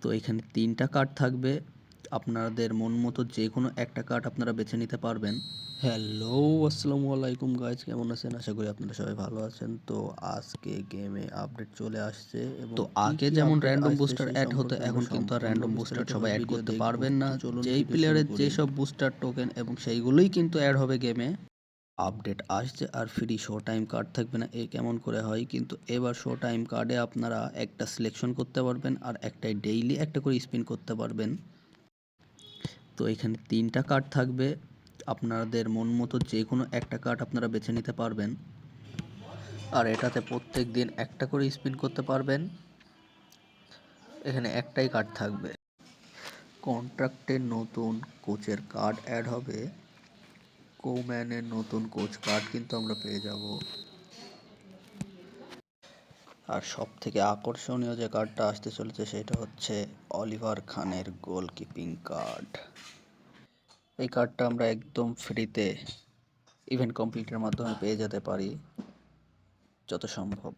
তো এখানে 3টা কার্ড থাকবে, আপনাদের মন মতো যে কোনো একটা কার্ড আপনারা বেছে নিতে পারবেন। হ্যালো, আসসালামু আলাইকুম গাইজ, কেমন আছেন? আশা করি আপনারা সবাই ভালো আছেন। তো আজকে গেমে আপডেট চলে আসছে এবং তো আগে যেমন র্যান্ডম বুস্টার অ্যাড হতো, এখন কিন্তু আর র্যান্ডম বুস্টার সবাই অ্যাড করতে পারবেন না। যেই প্লেয়ারের যেসব বুস্টার টোকেন এবং সেইগুলোই কিন্তু অ্যাড হবে গেমে। আপডেট আসছে আর ফ্রি শো টাইম কার্ড থাকবে না, কেমন করে হয়? কিন্তু এবার শো টাইম কার্ডে আপনারা একটা সিলেকশন করতে পারবেন আর একটাই ডেইলি একটা করে স্পিন করতে পারবেন। তো এখানে 3টা কার্ড থাকবে, আপনাদের মন মতো যে কোনো একটা কার্ড আপনারা বেছে নিতে পারবেন আর এটাতে প্রত্যেক দিন একটা করে স্পিন করতে পারবেন। এখানে একটাই কার্ড থাকবে। কন্ট্রাক্টের নতুন কোচের কার্ড অ্যাড হবে, কোম্যানের নতুন কোচ কার্ড কিন্তু আমরা পেয়ে যাব। আর সব থেকে আকর্ষণীয় যে কার্ডটা আসতে চলেছে সেটা হচ্ছে অলিভার খানের গোলকিপিং কার্ড। এই কার্ডটা আমরা একদম ফ্রিতে ইভেন্ট কমপ্লিটের মাধ্যমে পেয়ে যেতে পারি যত সম্ভব।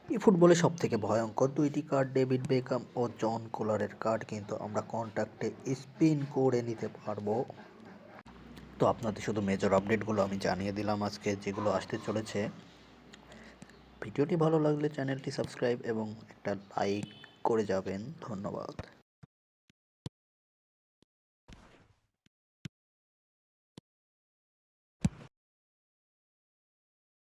এই ফুটবলে সব থেকে ভয়ঙ্কর 2টি কার্ড, ডেভিড বেকহাম ও জন কোলারের কার্ড কিন্তু আমরা কন্ট্রাক্টে স্পিন করে নিতে পারবো। তো আপনাদের শুধু মেজর আপডেটগুলো আমি জানিয়ে দিলাম আজকে, যেগুলো আসতে চলেছে। ভিডিওটি ভালো লাগলে চ্যানেলটি সাবস্ক্রাইব এবং একটা লাইক করে যাবেন। ধন্যবাদ।